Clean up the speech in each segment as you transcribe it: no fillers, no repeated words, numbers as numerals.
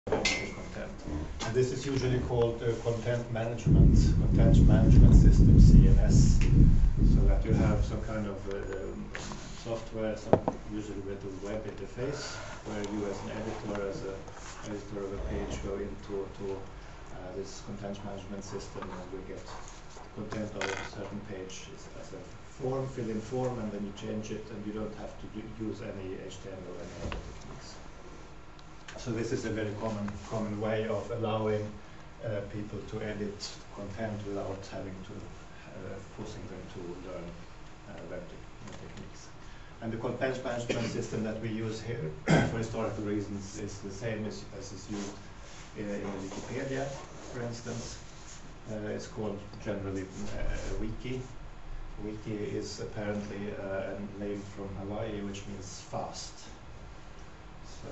content. And this is usually called content management system, CMS, so that you have some kind of software, usually with a web interface, where you as an editor, as an editor of a page, go into this content management system, and we get content of a certain page as a form, fill-in form, and then you change it, and you don't have to use any HTML or any other techniques. So this is a very common way of allowing people to edit content without having to forcing them to learn web techniques. And the content management system that we use here, for historical reasons, is the same as is used in Wikipedia, for instance. It's called generally Wiki. Wiki is apparently a name from Hawaii, which means fast. So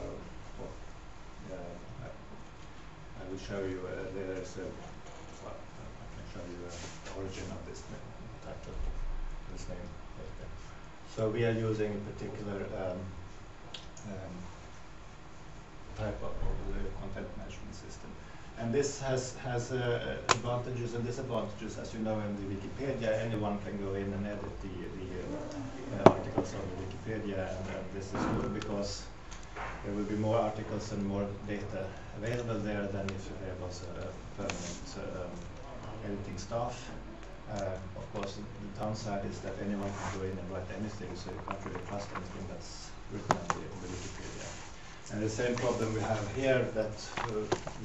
I will show you. There's a. Well, I can show you the origin of this title, this name later. So we are using a particular type of content management system. And this has advantages and disadvantages. As you know, in the Wikipedia, anyone can go in and edit the articles on the Wikipedia, and this is good because there will be more articles and more data available there than if there was a permanent editing staff. Of course, the downside is that anyone can go in and write anything, so you can't really trust anything that's written on the Wikipedia. And the same problem we have here, that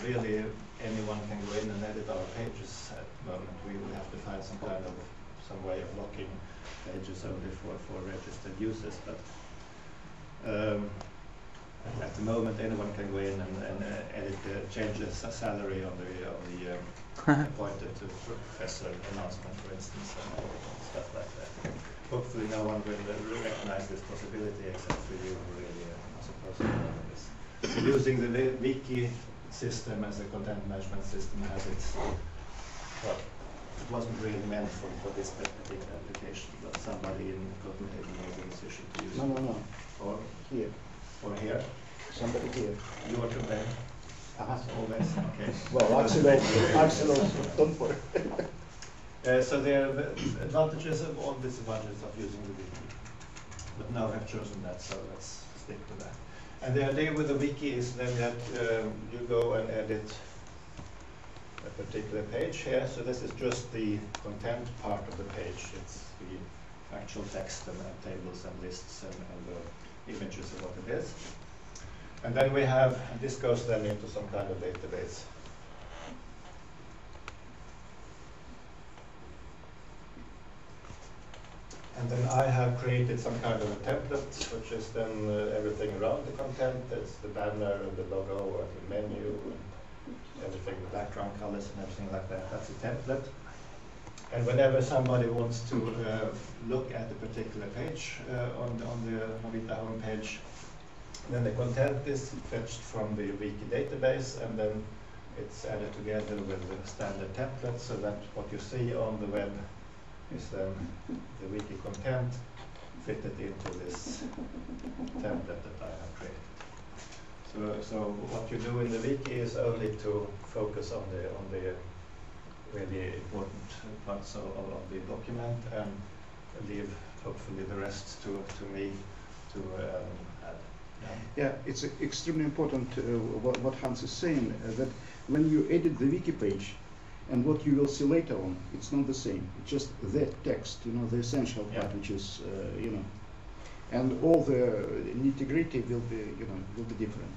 really anyone can go in and edit our pages at the moment. We have to find some way of locking pages only for registered users. But at the moment, anyone can go in and edit, change the salary of the appointed professor announcement, for instance, and stuff like that. Hopefully, no one will recognize this possibility except for you, who really are supposed to know this. So using the Wiki system as a content management system has its, well, it wasn't really meant for this particular application, but somebody in Copenhagen made the decision to use it. No. Or here. Or here. Somebody here. You are to blame. Always. Okay. Well, Axel also. Don't worry. So there are advantages and all disadvantages of using the Wiki. But now I've chosen that, so let's stick with that. And the idea with the Wiki is then that you go and edit a particular page here. So this is just the content part of the page. It's the actual text and tables and lists and the images of what it is. And then we have, and this goes then into some kind of database. And then I have created some kind of a template, which is then everything around the content. It's the banner and the logo and the menu and everything, the background colors and everything like that. That's a template. And whenever somebody wants to look at a particular page on the Novita homepage, then the content is fetched from the Wiki database, and then it's added together with the standard template, so that what you see on the web is then the Wiki content fitted into this template that I have created. So what you do in the Wiki is only to focus on the really important parts of the document, and leave hopefully the rest to me to add. Yeah, it's extremely important what Hans is saying, that when you edit the Wiki page and what you will see later on, it's not the same. It's just the text, the essential part, which is, and all the nitty-gritty will be different.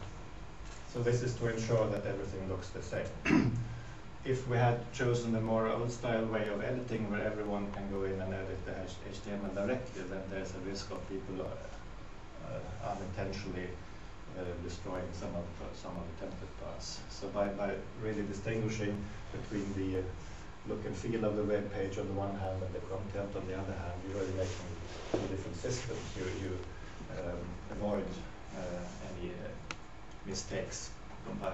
So this is to ensure that everything looks the same. If we had chosen a more old-style way of editing, where everyone can go in and edit the HTML directly, then there's a risk of people unintentionally destroying some of the template parts. So by really distinguishing between the look and feel of the web page on the one hand and the content on the other hand, you're really making two different systems. You avoid any mistakes by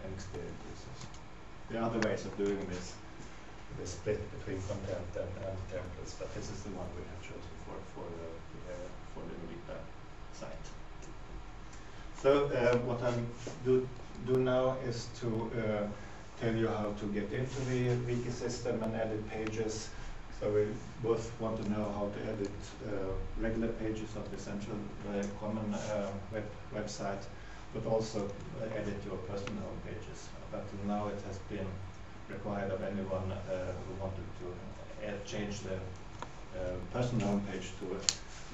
inexperienced users. There are other ways of doing this, the split between content and templates, but this is the one we have chosen for the Novita site. So what I'm do now is to tell you how to get into the wiki system and edit pages. So we both want to know how to edit regular pages of the central common website, but also edit your personal home pages. But now it has been required of anyone who wanted to change the personal home page to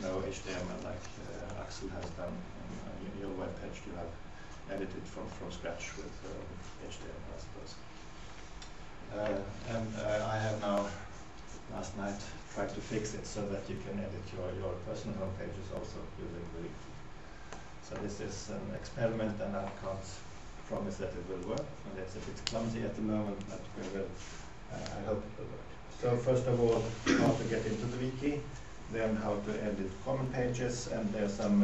no HTML like Axel has done. In your web page you have edited from scratch with HTML, I suppose. I have now, last night, tried to fix it so that you can edit your personal home pages also using the wiki. So this is an experiment, and I can't promise that it will work. And it's a bit clumsy at the moment, but we will. I hope it will work. So first of all, how to get into the wiki, then how to edit common pages, and there's some,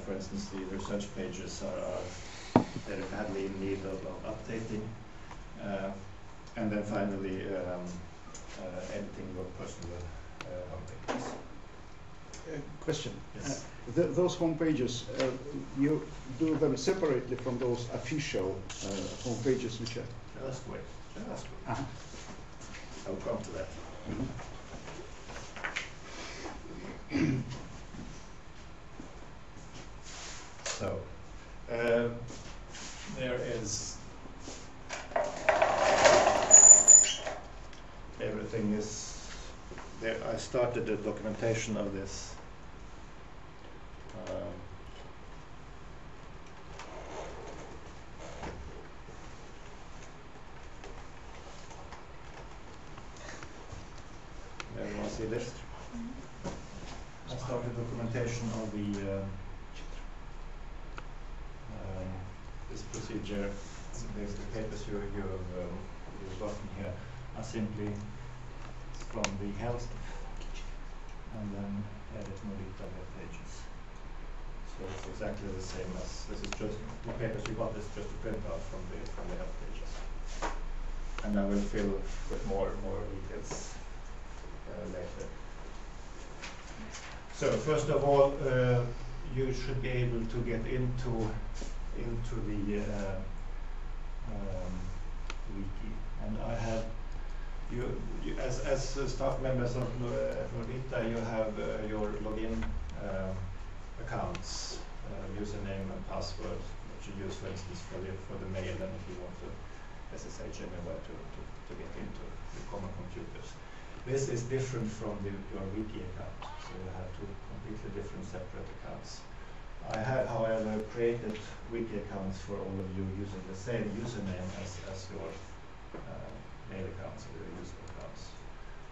for instance, the research pages are very badly in need of updating, and then finally editing your personal home pages. Question. Yes. Those home pages, you do them separately from those official home pages which are? Just wait. Just wait. Uh-huh. I'll come to that. So, there is everything is there. I started the documentation of this. Everyone see this? I started documentation of the this procedure. The papers you've gotten here are simply from the health, and then edit Novita web pages. So it's exactly the same as this is just the papers you got is just a print out from the health pages, and I will fill with more details later. So first of all, you should be able to get into the wiki, and I have you as staff members of Novita, you have your login accounts, username and password that you use, for instance, for the mail, and if you want to SSH anywhere to get into the common computers. This is different from your wiki account, so you have two completely different separate accounts. I have, however, created wiki accounts for all of you using the same username as your mail accounts or your user accounts.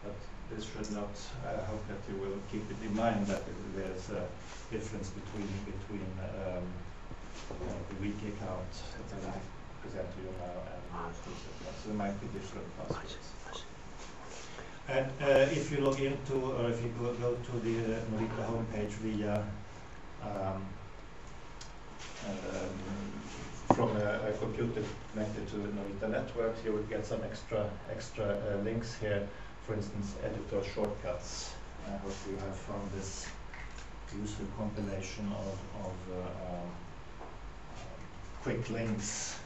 But this should not, I hope that you will keep it in mind that there's a difference between the wiki account that I present to you now and your user account. So there might be different passwords. And if you log into, or if you go to the Novita homepage via from a computer connected to the Novita network, you will get some extra links here. For instance, editor shortcuts. I hope you have found this useful compilation of quick links.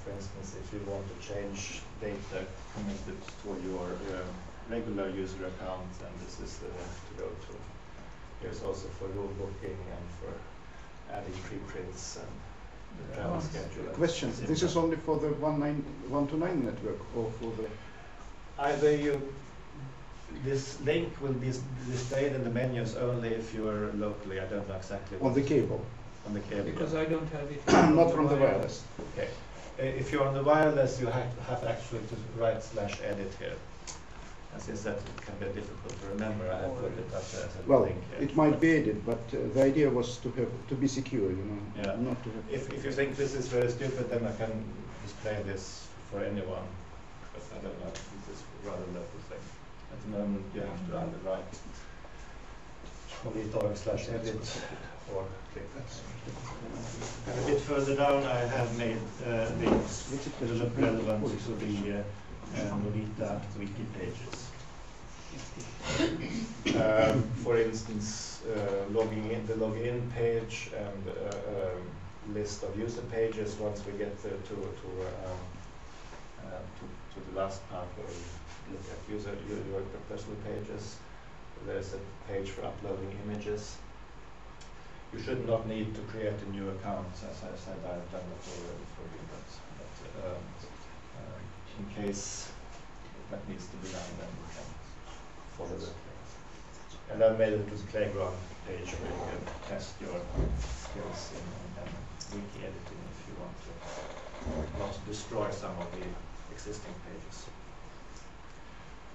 For instance, if you want to change data connected to your regular user account, then this is the one to go to. There's also for rule booking and for adding preprints and the travel schedule. Question, this is only for the 129 network or for the... Either this link will be displayed in the menus only if you are locally, I don't know exactly. On the cable? On the cable. Because I don't have it. Not from the wireless. Okay. If you're on the wireless, you have actually to write /edit here. And since that can be difficult to remember, I have put it as a link here. It might be edited, but the idea was to be secure, you know. Yeah. Not to have. If you think this is very stupid, then I can display this for anyone. But I don't know. This is a rather local thing. At the moment, you have to either write /edit or click that. And a bit further down, I have made links that look relevant to the Novita wiki pages. For instance, logging in the login page and list of user pages. Once we get to the last part where we look at your personal pages, there's a page for uploading images. You should not need to create a new account, as I said. I've done that already for you, but in case that needs to be done, then we can follow that. And I've made a little playground page where you can test your skills in wiki editing if you want to not destroy some of the existing pages.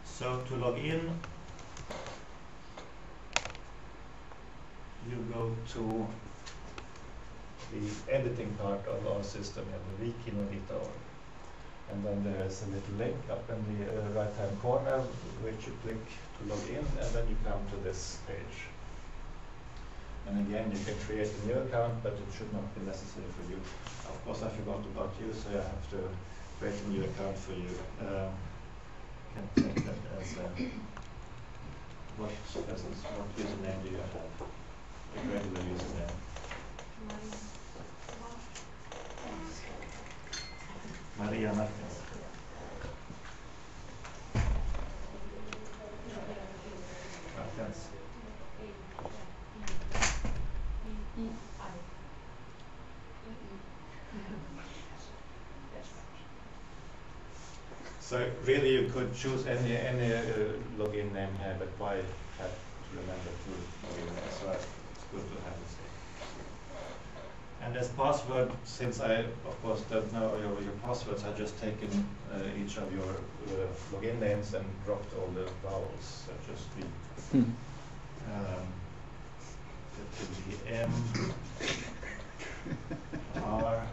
So to log in, you go to the editing part of our system in the wiki Novita.org. And then there is a little link up in the right-hand corner, which you click to log in, and then you come to this page. And again, you can create a new account, but it should not be necessary for you. Of course, I forgot about you, so I have to create a new account for you. Can take that as what username do you have? A regular username. Maria Martins. Martins. So really, you could choose any login name here, but why have to remember to login name? So it's good to have this. And as password, since I of course don't know your passwords, I've just taken each of your login names and dropped all the vowels. So just the M, R.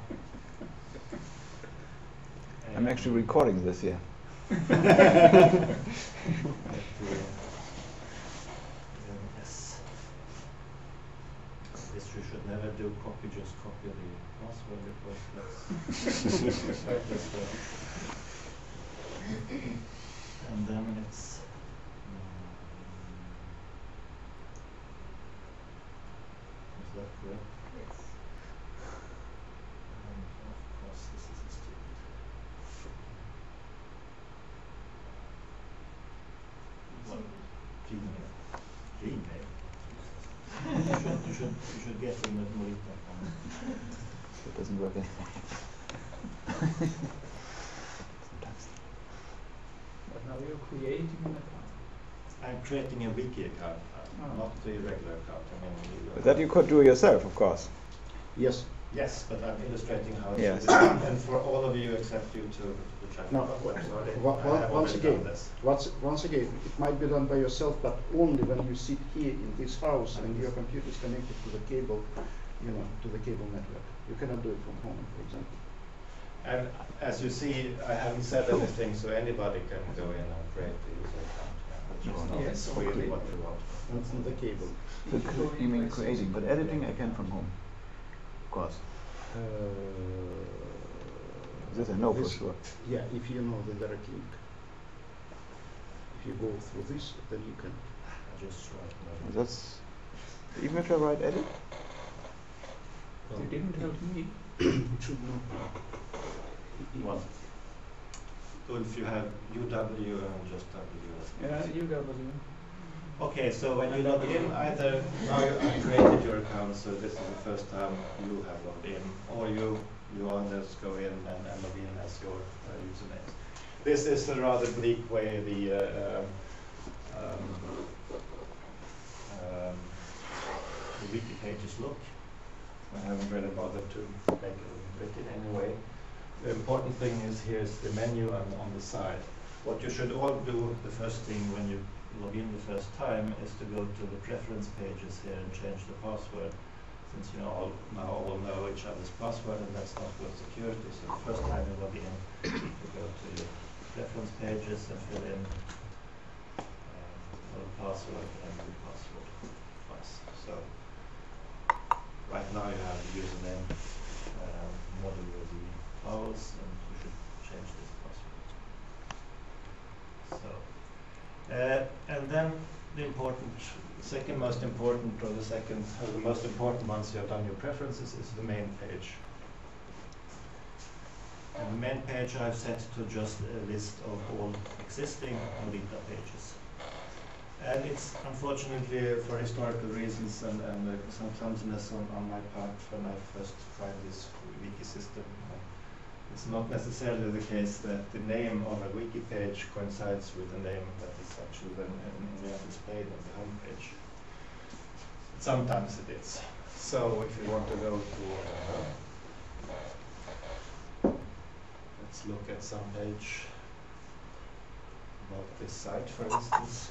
I'm actually recording this, yeah. S. This you should never do. Just copy the password because that's and then it's is that correct? Yes. And of course this is a stupid Gmail. You should get them with Morita. It doesn't work anymore. But now you're creating an account. I'm creating a wiki account, not the regular account. But that you could do yourself, of course. Yes. Yes, but I'm illustrating how it Yes. should be done. And for all of you except you two, which I No, forgot, I'm sorry. once again, it might be done by yourself, but only when you sit here in this house and your computer is connected to the cable, to the cable network. You cannot do it from home, for example. And as you see, I haven't said anything, so anybody can go in and create the user account. Which is not Yes, really what we want. On the cable. You mean creating, but editing I can from home. Of course. This I know for sure. Yeah, if you know the direct link. If you go through this, then you can. I just write That's even if I write edit. You didn't help me. It should not. Well, so if you have UW and just W. Yeah, UW. Okay, so when you log in, either now I created your account, so this is the first time you have logged in, or you others go in and log in as your username. This is a rather bleak way the wiki pages look. I haven't really bothered to make it anyway. The important thing is here's the menu on the side. What you should all do the first thing when you log in the first time is to go to the preference pages here and change the password, since you all know each other's password, and that's not good security. So the first time you log in, you go to your preference pages and fill in the password and the password twice. So right now you have the username model with the vowels, and you should change this password. So And then the second most important, or the most important once you have done your preferences, is the main page. And the main page I've set to just a list of all existing Nodita pages. And it's unfortunately, for historical reasons and some clumsiness on my part when I first tried this wiki system, it's not necessarily the case that the name of a wiki page coincides with the name that is actually then displayed on the home page. Sometimes it is. So if you want to go to, let's look at some page about this site, for instance.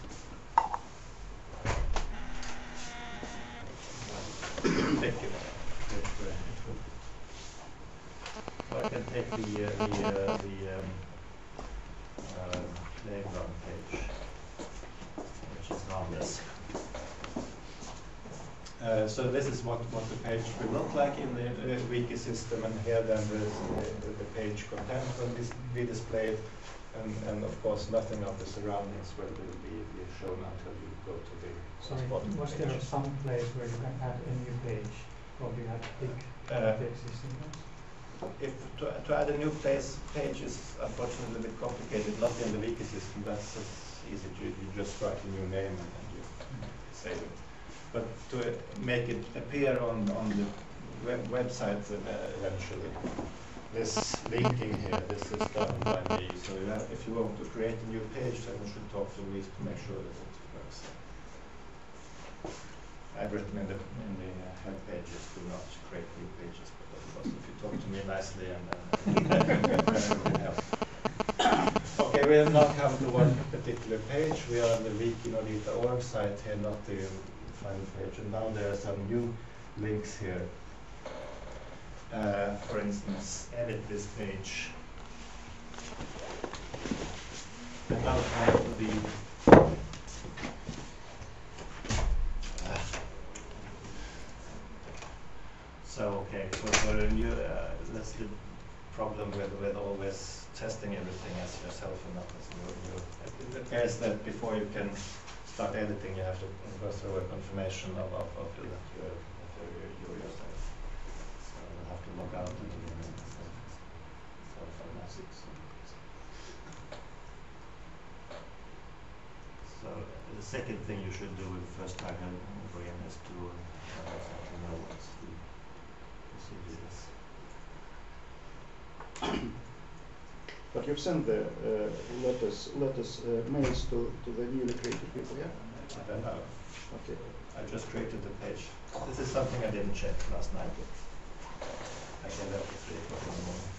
Take it. I can take the playground page, which is harmless. So this is what the page will look like in the wiki system, and here then the page content will be displayed, and of course nothing of the surroundings will be shown until you go to the corresponding Was page. there some place where you can add a new page, or do you have to pick the existing ones? If to add a new page is unfortunately a bit complicated, not in the wiki system. That's easy. You just write a new name and you save it. But to make it appear on the website eventually, this linking here, this is done by me. So if you want to create a new page, then you should talk to me to make sure that it works. I've written in the head pages, do not create new pages, but of course, if you talk to me nicely and help. Okay, we have now come to one particular page. We are on the Wiki Nodita org site here, not the final page. And now there are some new links here. For instance, edit this page. And now try to be so okay, for a new, that's the problem with always testing everything as yourself and not as you. It appears that before you can start editing, you have to go through a confirmation of that you're yourself. So you'll have to log out and so the second thing you should do with the first time over again is to exactly know what's the procedure is. But you've sent the letters, mails to the newly created people, yeah? I don't know. Okay. I just created the page. This is something I didn't check last night. I came up at 3 o'clock in the morning.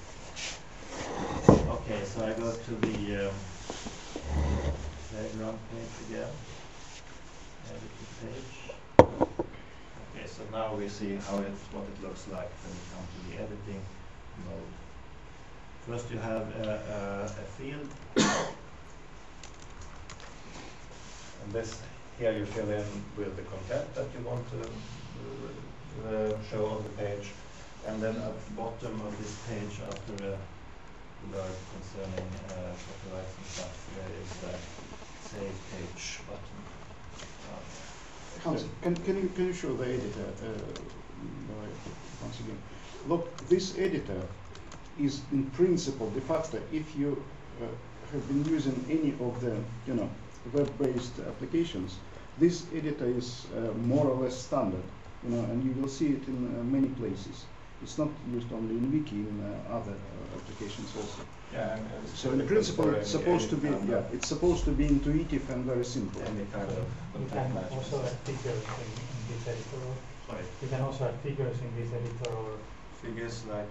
Okay, so I go to the playground page again. Edit the page. Okay, so now we see what it looks like when we come to the editing mode. First you have a field, and this here you fill in with the content that you want to show on the page, and then at the bottom of this page, after a alert concerning copyright and stuff, there is the save page button. Hans, can you show the editor once again? Look, this editor is in principle de facto, if you have been using any of the web-based applications, this editor is more or less standard, and you will see it in many places. It's not used only in Wiki, in other applications also. Yeah, so in principle, it's supposed to be it's supposed to be intuitive and very simple. Any kind of You can also add figures in this editor. Sorry. You can also add figures in this editor. Or figures like.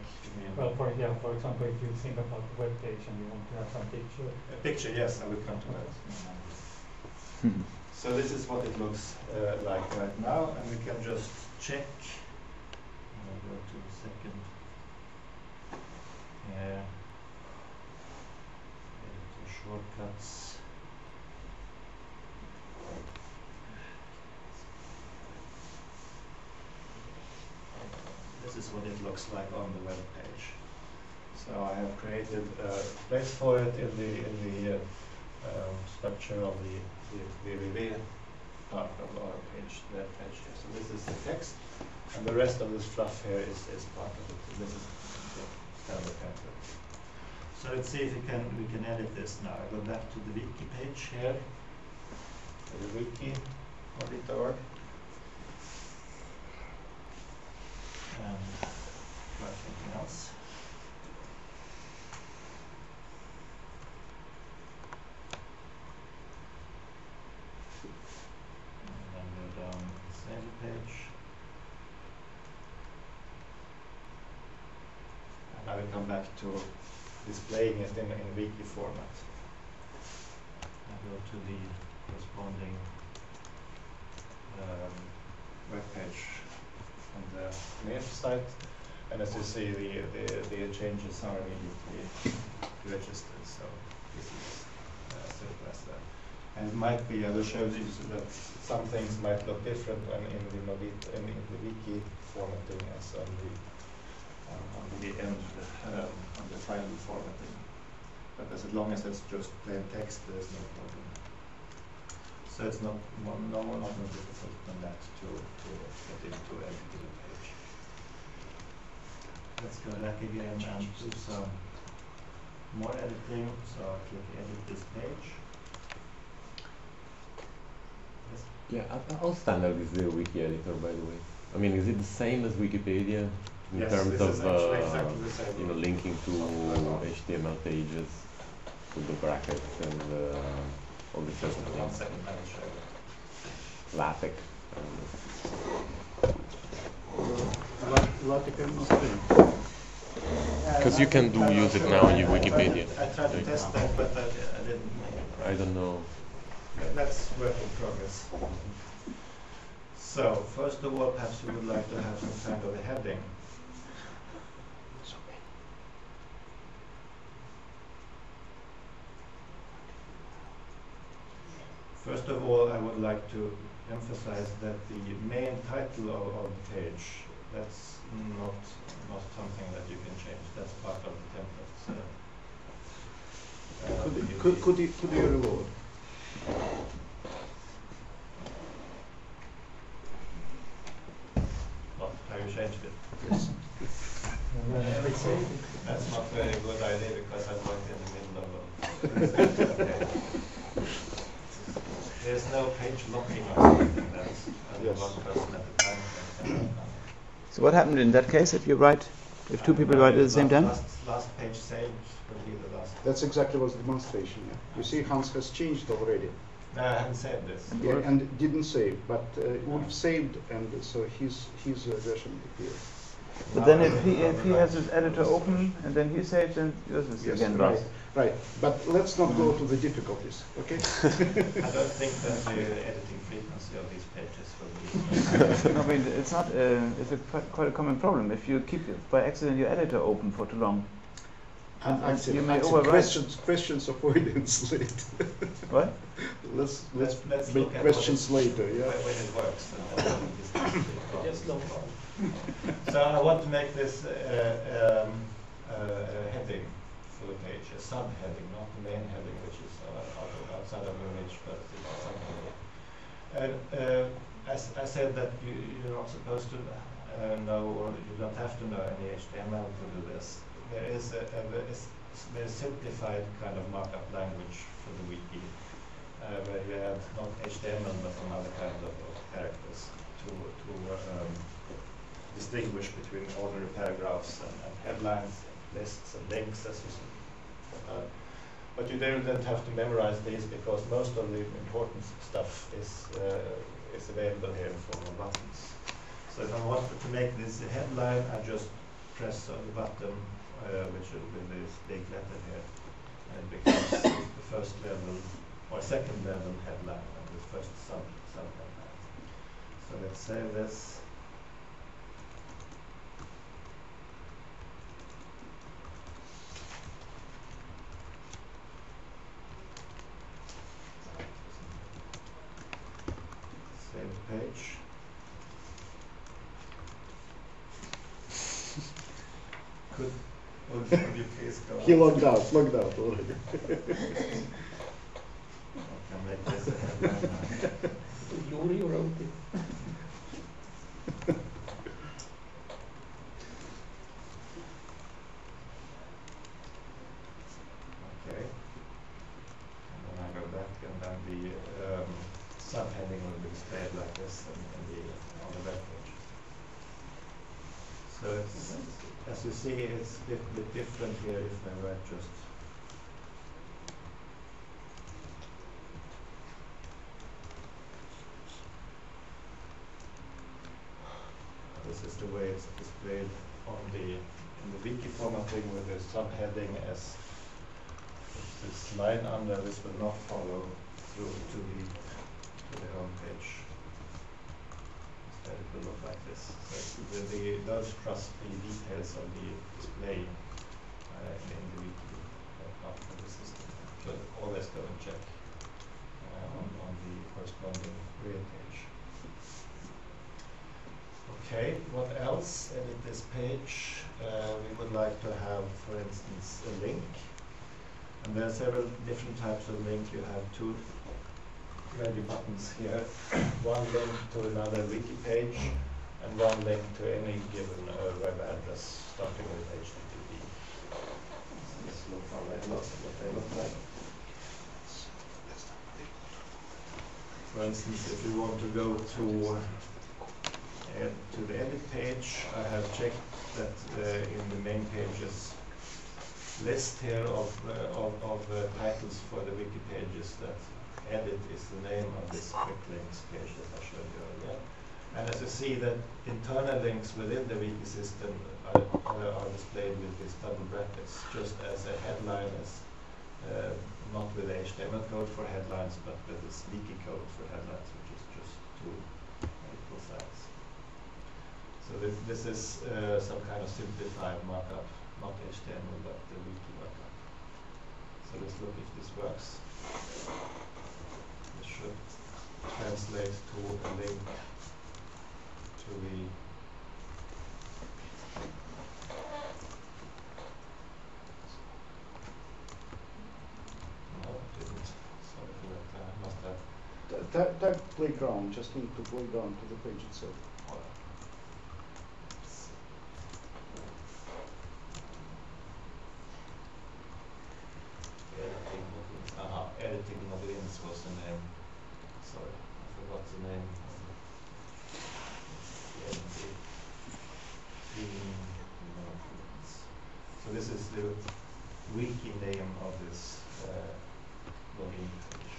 Well, for example, if you think about the web page and you want to have some picture. A picture, yes, I will come to that. So this is what it looks like right now, and we can just check. I'll go to the second. Editor shortcuts. This is what it looks like on the web page. So I have created a place for it in the structure of the www part of our page, that page here. So this is the text, and the rest of this fluff here is part of it. This is the standard template. So let's see if we can edit this now. I go back to the wiki page here, the wiki audit.org, and try something else. And then go down the same page. And I will come back to displaying it in wiki format. I go to the corresponding web page on the main site, and as you see, the changes are immediately registered. So this is simple as that. And it might be, I will show you that some things might look different when in the wiki formatting as on the end, on the final formatting. But as long as it's just plain text, there's no problem. So it's not more difficult than that to get into editing the page. Let's go back again and do some more editing. So I'll click edit this page. Yes. Yeah, how standard is the wiki editor, by the way? I mean, is it the same as Wikipedia in Yes, terms this of is actually exactly the same. linking to HTML pages, to the brackets and all this sort of One things? second, I will show you. LaTeX. LaTeX and Nostrum. Because you can use it now in your Wikipedia. I tried to test that, but I didn't make it. I don't know. That's work in progress. So, first of all, perhaps you would like to have some kind of a heading. First of all, I would like to emphasize that the main title of the page, that's not something that you can change. That's part of the template. Could you reload? What, have you changed it? Yes. That's not a very good idea because I'm right in the middle of a... There's no page locking or something. That's Yes. one person at a time. So what happened in that case if you write, if two people write at the same time? Last page saved will be the last. That's exactly what's the demonstration. Yeah. You see, Hans has changed already. No, I haven't saved this. Yeah, and didn't save, but Ulf saved, and so his version appeared. But then if he has his editor open and then he saves, then yours is Yes, again right, wrong. right. But let's not go to the difficulties, okay? I don't think that the editing frequency of these pages will be. No, I mean, it's not. It's quite a common problem. If you keep by accident your editor open for too long, you may overwrite. Questions avoidance later. What? Let's Let's make look at questions what later. Yeah. when it works. Just log on. So I want to make this a heading for the page, a subheading, not the main heading, which is outside of the image, but it's a subheading. And as I said that you're not supposed to know, or you don't have to know any HTML to do this. There is a very simplified kind of markup language for the wiki, where you add not HTML but some other kind of characters to distinguish between ordinary paragraphs and headlines, lists and links, as you see. But you don't have to memorize these because most of the important stuff is available here in form of buttons. So if I wanted to make this a headline, I just press on the button, which will be this big letter here, and it becomes the first level or second level headline and the first sub headline. So let's save this. Save the page. Could you please go? He logged out already. make this a headline. Yuri wrote it. Okay. And then I go back, and then the subheading will be displayed like this on the web page. So it's, as you see, it's a bit different here if I were just this is the way it's displayed on in the wiki formatting with the subheading as this line under this will not follow through to the home page. Instead it will look like this. So those trustee details of the display in the wiki part of the system. So always go and check on the corresponding real page. Okay, what else? Edit this page. We would like to have, for instance, a link. And there are several different types of link. You have two ready buttons here. One link to another wiki page, and one link to any given web address starting with HTTP. Let's look how they look, what they look like. For instance, if you want to go to the edit page, I have checked that in the main pages list here of titles for the wiki pages that edit is the name of this quick links page that I showed you earlier. And as you see that internal links within the wiki system are displayed with these double brackets, just as a headline is not with HTML code for headlines, but with this wiki code for headlines, which is just two equal sides. So this is some kind of simplified markup, not HTML, but the wiki markup. So let's look if this works. This should translate to a link to the no, it didn't. Sorry for that. I must have Type playground, just need to go down to the page itself. Editing logins was the name. Sorry, I forgot the name. So this is the wiki name of this login page.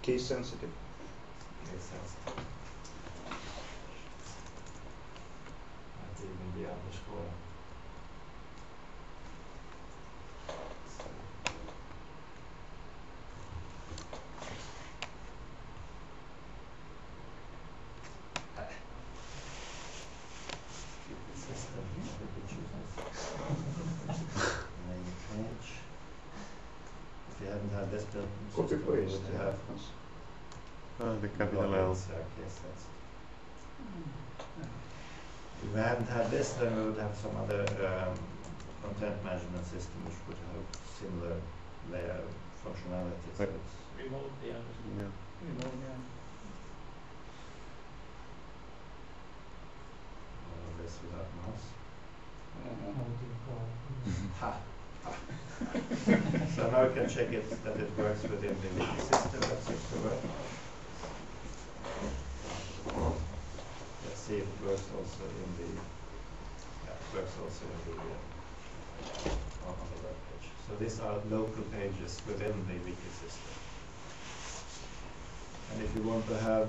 Case sensitive. Case sensitive. Even the underscore. If you haven't had this built, Copy paste. you have The capital L. If we hadn't had this, then we would have some other content management system which would have similar layer functionality. So Right. it's Remove the underscore. Yeah. Remove the this without mouse. Ha! So now we can check it that it works within the wiki system. That seems to work. Let's see if it works also in the. Yeah, it works also in the on the web page. So these are local pages within the wiki system. And if you want to have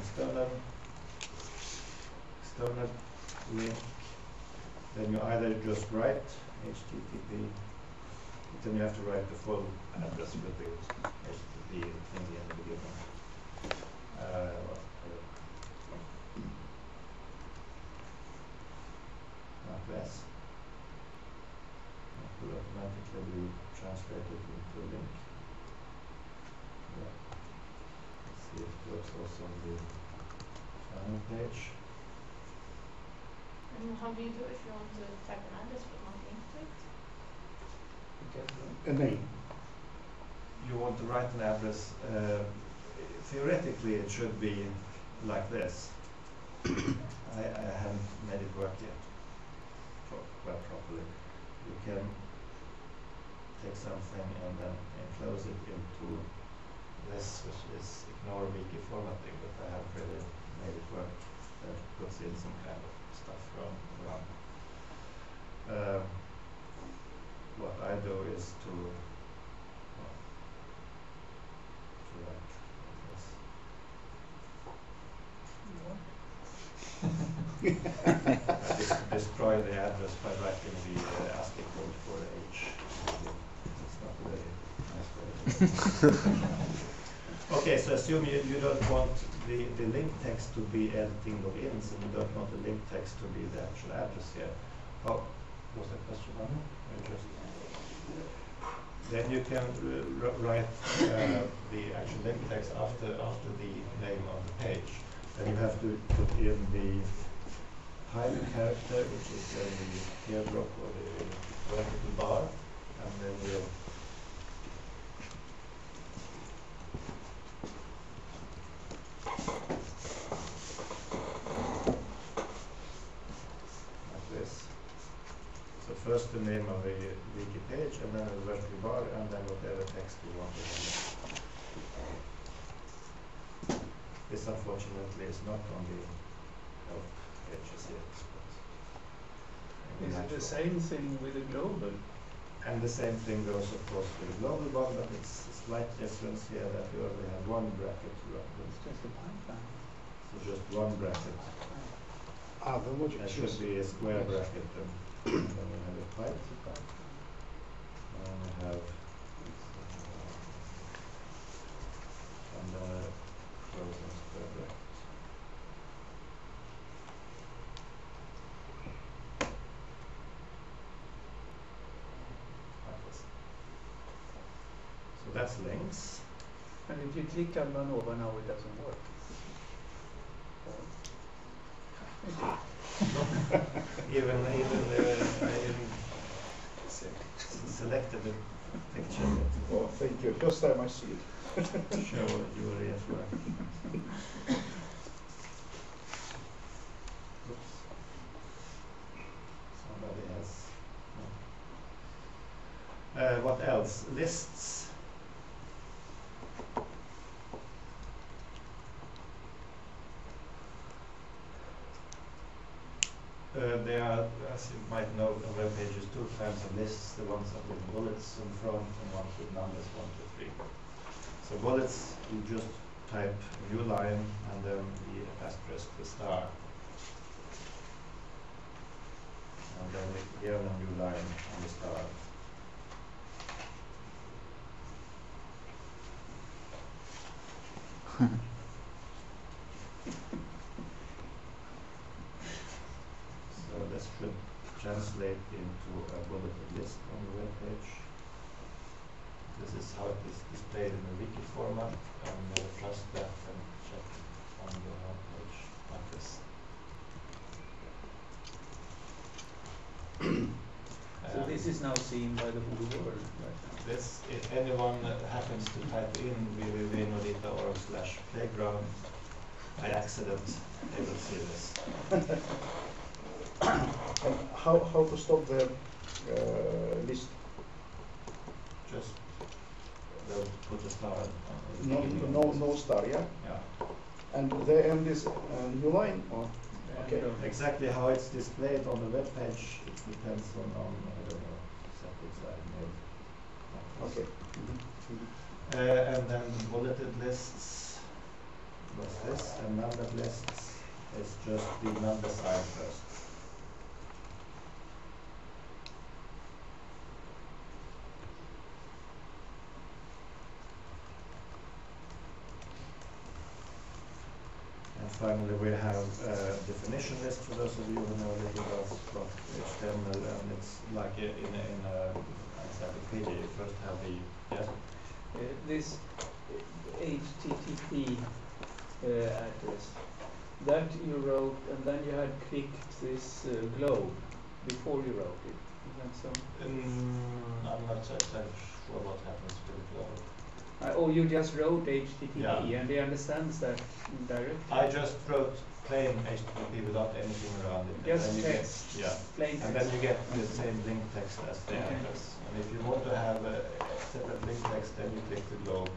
external link, then you either just write HTTP, then you have to write the full address with the HTTP in the end beginning. Not less. It will automatically be translated into a link. Yeah. Let's see if it works also on the final page. And how do you do if you want to type an address but not link to it? A name. You want to write an address, theoretically it should be like this. I haven't made it work yet quite properly. You can take something and then enclose it into this, which is ignore wiki formatting, but I haven't really made it work. That puts in some kind of stuff around. What I do is to write this. Destroy the address by writing the ASCII code for H. It's not a very nice way. Okay, so assume you don't want the link text to be editing logins, and you don't want the link text to be the actual address here. Oh, was that question on? Then you can write the actual link text after the name of the page. Then you have to put in the hyphen character, which is the teardrop or the vertical bar, and then you like this. So first the name of the wiki page, and then the vertical bar, and then whatever text you want to have. This unfortunately is not on the help pages yet. Is it the same thing with the global? And the same thing goes of course with the global one, but it's a slight difference here that we only have one bracket to run with. It's just a pipeline. So just one bracket. Ah, the logic. That should be a square bracket, and then we have a pipe. And we have and closing square bracket. Like this. So that's links. And if you click Albanova now it doesn't work. Even I selected the picture Oh, thank you. First time I see it. to show you as well. Oops. Somebody has. What else? Lists. There are, as you might know, on web pages, two kinds of lists, the ones with bullets in front and ones with numbers 1 to 3. So bullets, you just type new line and then the asterisk, the star. And then again a new line and the star. So this should translate into a bulleted list on the web page. This is how it is displayed in the wiki format, and trust that and check on the home page like this. So this is now seen by the whole world right now. This, if anyone happens to type in www.nodita.org/playground by accident, they will see this. And how to stop the list? Just they'll put a star on the No, beginning. no star, yeah? Yeah. And the end is new line, or? Okay. Exactly how it's displayed on the web page, it depends on I don't know, settings I made. Okay. And then bulleted lists was this, and numbered lists is just the number sign first. And finally, we have definition list for those of you who know a little about HTML, and it's like in a encyclopedia. You first have the This HTTP address, that you wrote, and then you had clicked this globe before you wrote it. Is that so? I'm not so sure what happens with the globe. Oh, you just wrote HTTP, Yeah. and he understands that directly. I just wrote plain HTTP without anything around it. Just and then you text, Get, yeah. plain And text. then you get the same link text as the Okay. address. And if you want to have a separate link text, then you click the globe,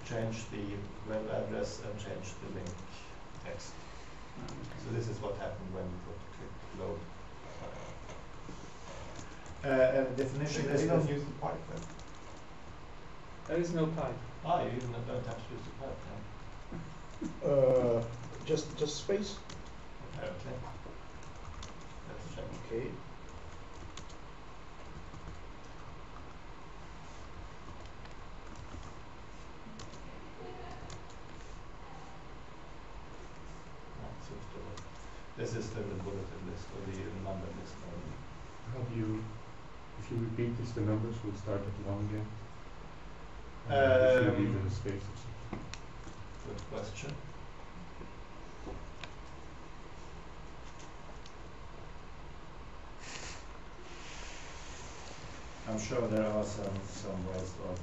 change the web address, and change the link text. So this is what happened when you click globe. And definition They is don't use the pipe then. There is no pipe. Ah, you even don't have to use the pipe now. Just space. Apparently. Let's check. Okay. That seems to work. This is the bulleted list or the numbered list. How do you, if you repeat this, the numbers will start at 1 again? If you leave it a space or something. Good question. I'm sure there are some ways of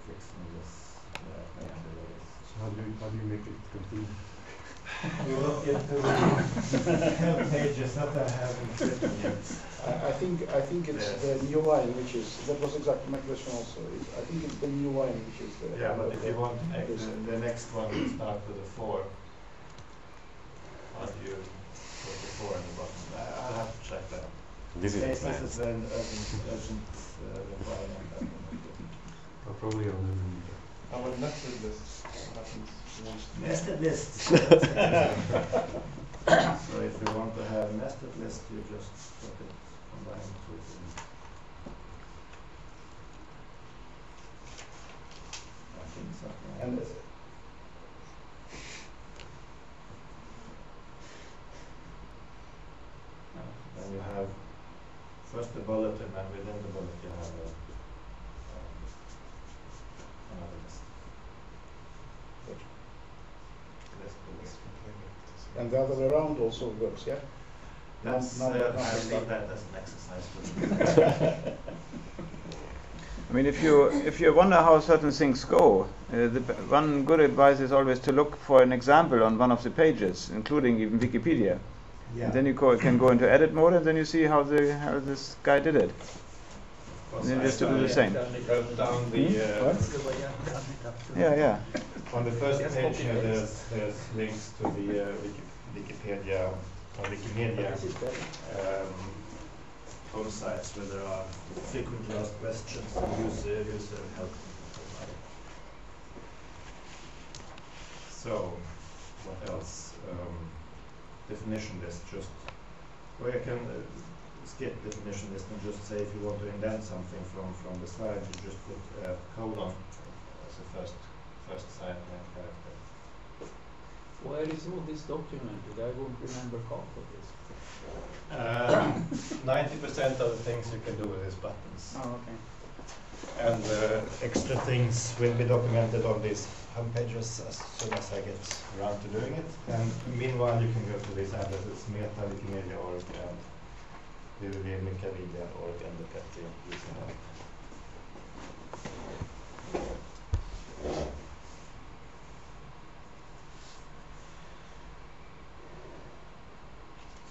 fixing this. So how do you make it continue? We look into the help pages that I haven't written yet. I think it's Yes. the new line which is, that was exactly my question also. I think it's the new line which is the. Yeah, but if you want to make the next one will start with a 4. How do you put the 4 in the bottom? I'll have to check that. This is Yes, the plan. this is an urgent requirement. Probably on Our nested list happens once. Nested list. So if you want to have a nested list, you just put it combined with I think something like And this. Then you have first the bullet, and then within the bullet you have another list. List. and the other way around also works, yeah? That's, Now- now- now- I leave that as an exercise. I mean, if you wonder how certain things go, one good advice is always to look for an example on one of the pages, including even Wikipedia. And then you can go into edit mode, and then you see how this guy did it. And then just to do the same. Wrote down the Yeah. on the first Yes, page copy here. paste. There's links to the Wikipedia or Wikimedia This is better. home sites where there are frequently asked questions and user help. So, what else? Definition list. Just, or you can skip definition list and just say if you want to indent something from the slide, you just put colon as a first sign character. Where is all this documented? I won't remember half of this. 90% of the things you can do with these buttons. Oh, okay. And extra things will be documented on these home pages as soon as I get around to doing it. And meanwhile, you can go to these addresses, Meta, Wikimedia.org, and www.wikimedia.org, and look at the user help.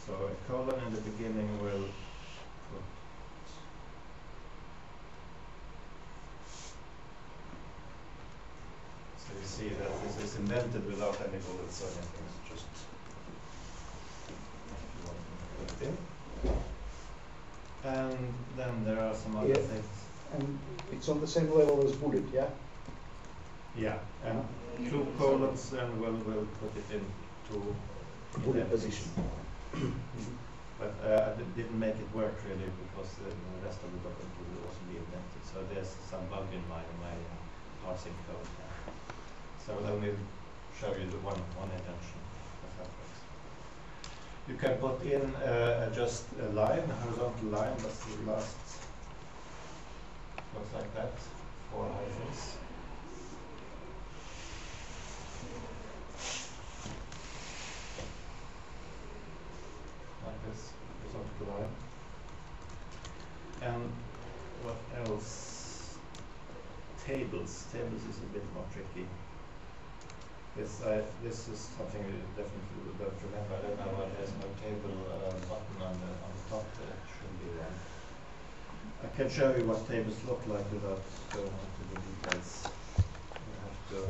So a colon in the beginning will put so you see that this is indented without any bullets or anything, it's just if you want to put it in. And then there are some other Yeah. things. And it's on the same level as bullet, yeah? Yeah, and 2 colons then will put it into Bullet position. But I didn't make it work really because the rest of the document will also be indented. So there's some bug in my parsing code. So I will only show you the one indentation. That works. You can put in just a line, a horizontal line. That's the last. Looks like that. 4 hyphens. tables. Tables is a bit more tricky. This is something you definitely would have to remember. I don't know why there's no table button on the top. There should be one. I can show you what tables look like without going into the details. You have to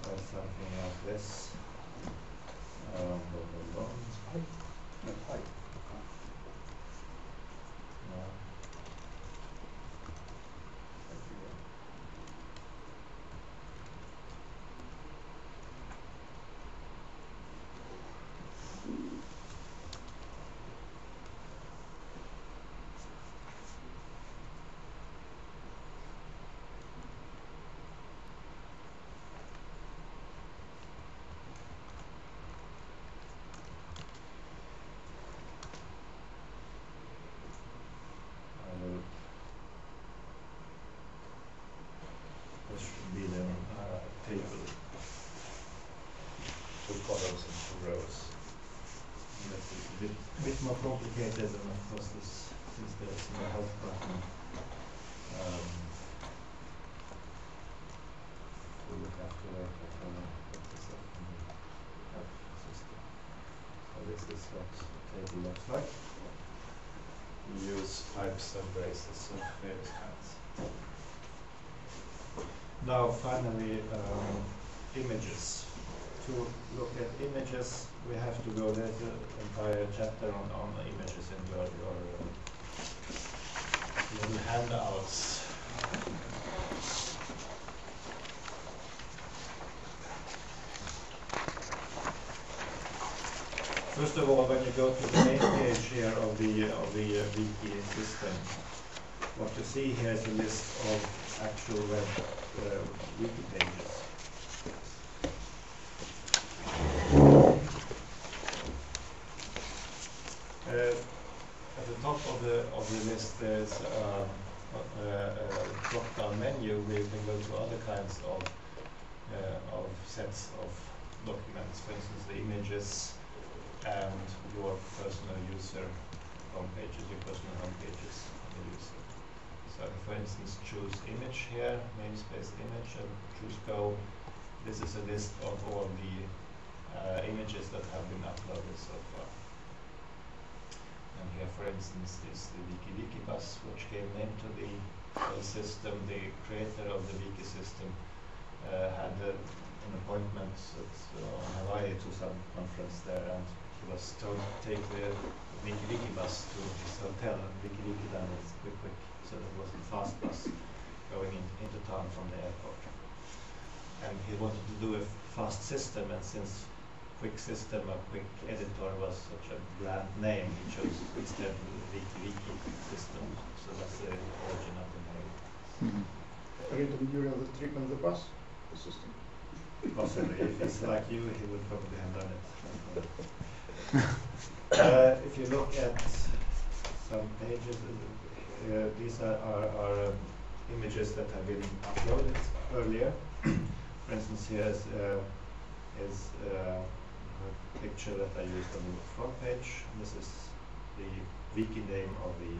write something like this. Boom, boom, boom. No, hi. No. There you go. This should be the table. 2 columns and 2 rows. And that is a bit more complicated, and of course this, since there's no help button, we would have to work at what is that in the help system. So this is what the table looks like. We use pipes and braces of various kinds. Now finally, images. To look at images, we have to go, there's an entire chapter on images in your little handouts. First of all, when you go to the main page here of the wiki system, what you see here is a list of actual web wiki pages. At the top of the list, there's a drop-down menu where you can go to other kinds of sets of documents, for instance, the images and your personal user homepages, your personal homepages of the user. So, for instance, choose image here, namespace image, and choose go. This is a list of all the images that have been uploaded so far. And here, for instance, is the Wikibus, which came into the system. The creator of the wiki system had an appointment on Hawaii to some conference there, and he was told to take the Wikibus to his hotel, and Wiki done it quick, so there was a fast bus going into town from the airport. And he wanted to do a fast system, and since Quick System or Quick Editor was such a bland name, he chose instead the Wiki system. So that's the origin of the name. Written during the trip on the bus, the system. Possibly, if he's like you, he would probably have done it. If you look at some pages, these are images that have been uploaded earlier. For instance, here is a picture that I used on the front page. This is the wiki name of the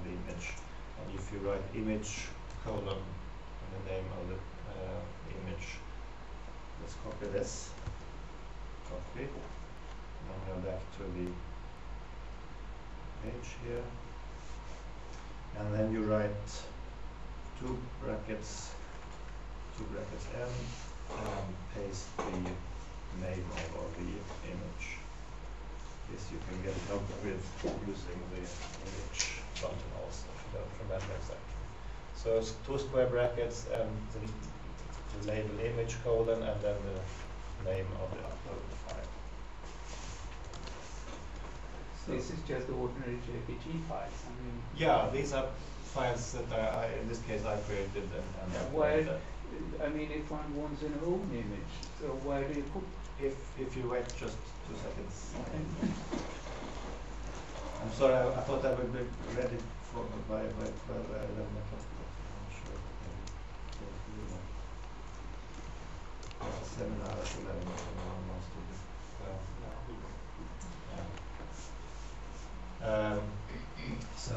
image. And if you write image colon and the name of the image, let's copy this. Copy. Now we are back to the page here. And then you write 2 brackets n and paste the name of the image. This you can get help with using the image button also, if you don't remember exactly. So it's 2 square brackets and the label image colon and then the name of the uploaded file. So this is just ordinary JPG files. I mean, yeah, these are files that I in this case I created and where, I mean, if one wants an own image, so where do you put? If you wait just 2 seconds. I'm sorry, I thought I would be ready for by 11 o'clock. I'm not sure. There's a seminar at 11 o'clock. Wants to do. Yeah. So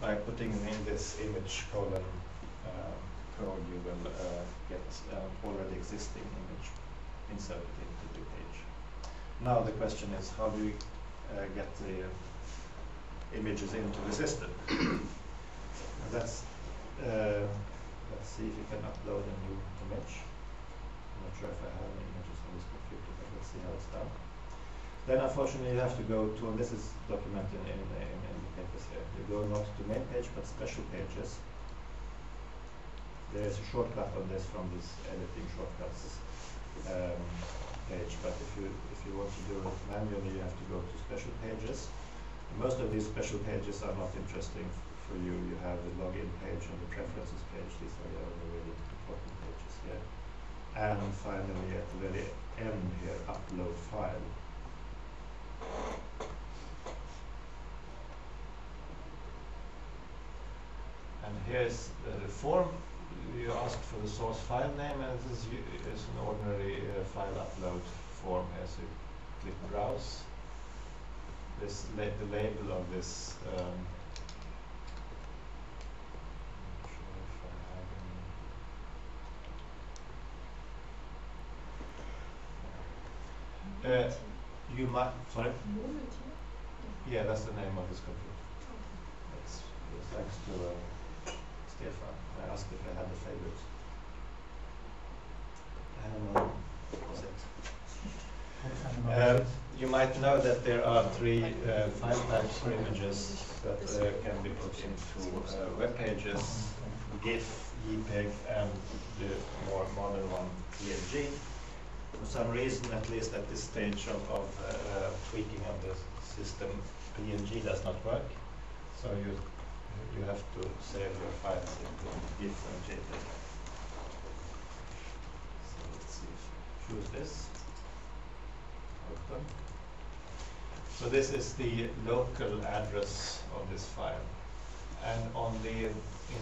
by putting in this image colon code, you will get already existing image inserted into the page. Now the question is, how do we get the images into the system? And that's let's see if you can upload a new image. I'm not sure if I have any images on this computer, but let's see how it's done. Then unfortunately you have to go to, and this is documented in the papers here, you go not to main page but special pages. There is a shortcut on this from this editing shortcuts page, but if you want to do it manually, you have to go to special pages. And most of these special pages are not interesting for you. You have the login page and the preferences page. These are the only really important pages here. And finally, at the very end here, upload file. And here's the form. You ask for the source file name, and this is an ordinary file upload form. As you click browse, the label of this. You might, sorry? Yeah, that's the name of this computer. It's thanks to Stefan. I asked if I had the favorites. Was it? You might know that there are 3 file types for images that can be put into web pages: GIF, JPEG, and the more modern one, PNG. For some reason, at least at this stage of tweaking of the system, PNG does not work. So you have to save your files into GIF and JPEG. So let's see if I choose this. Open. So this is the local address of this file. And in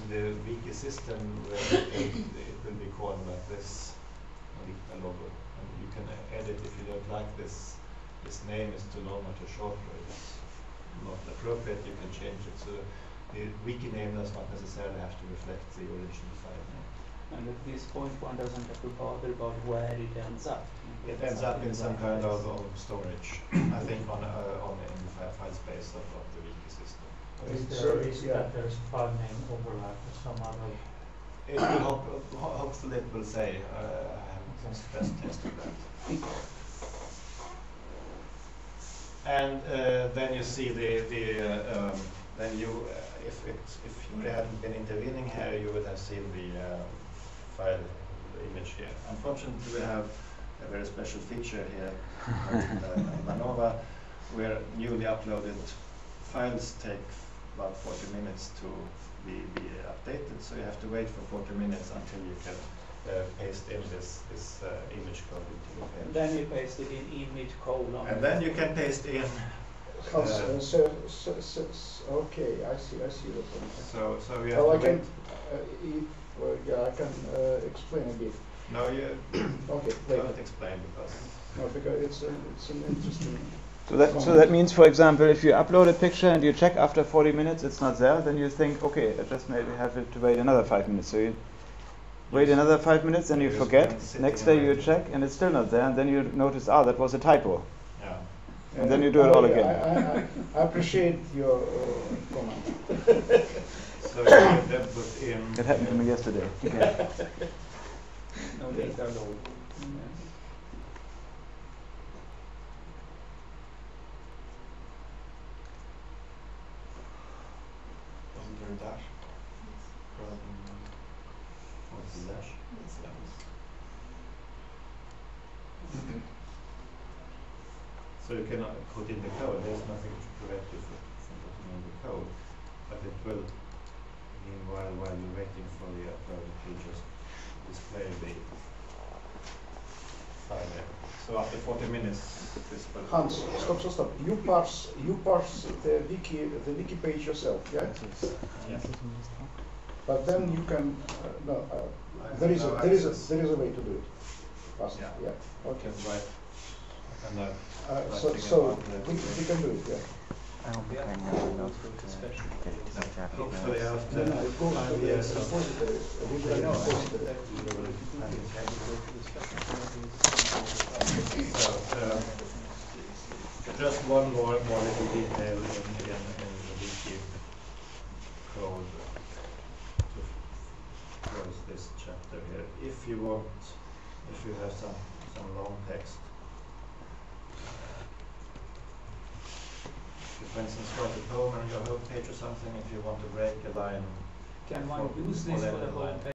the wiki system, it will be called like this, a logo. And you can edit if you don't like this. This name is too long or too short, or it's not appropriate. You can change it. So the wiki name does not necessarily have to reflect the original file name. And at this point, one doesn't have to bother about where it ends up. It ends up in some kind of storage, I think, in the file space of the wiki system. Is there a risk that there's file name overlap with some other? It will hopefully it will say. I haven't stress tested that. And then you see then you if you hadn't been intervening here, you would have seen the file image here. Unfortunately, we have a very special feature here in Manova, where newly uploaded files take about 40 minutes to be updated. So you have to wait for 40 minutes until you can paste in this image code into the page. Then you paste it in image colon. And then you can paste in. Okay, I see the point. So we have to wait. I can explain a bit. No, you okay, don't explain because it's an interesting. So that means, for example, if you upload a picture and you check after 40 minutes it's not there, then you think, okay, I just maybe have to wait another 5 minutes. So you wait another 5 minutes, and you forget. Next day you check and it's still not there, and then you notice, that was a typo. Yeah. And then you do it all again. I appreciate your comment. So you can then put in. It happened to me yesterday. Okay. No data load. Wasn't there a dash? What's the dash? So you cannot put in the code. There's nothing to prevent you from putting in the code, but it will, meanwhile, while you're waiting for the upload, it will just display the file there. So after 40 minutes, this will. Hans, stop. You parse the wiki page yourself, yeah? Yes. But then you can there is a way to do it. Fast. Yeah. Okay. Right. And So we can do it, yeah. I don't think Yeah. I know enough Go to to special. get this chat. Hopefully after No, it goes to 5 the years of repository. I know, I think that we go to the special. So, just one more little detail in the wiki code to close this chapter here. If you have some long text, if you, for instance, write a poem on your home page or something, if you want to break a line, Can one or use this for whatever the whole line. page?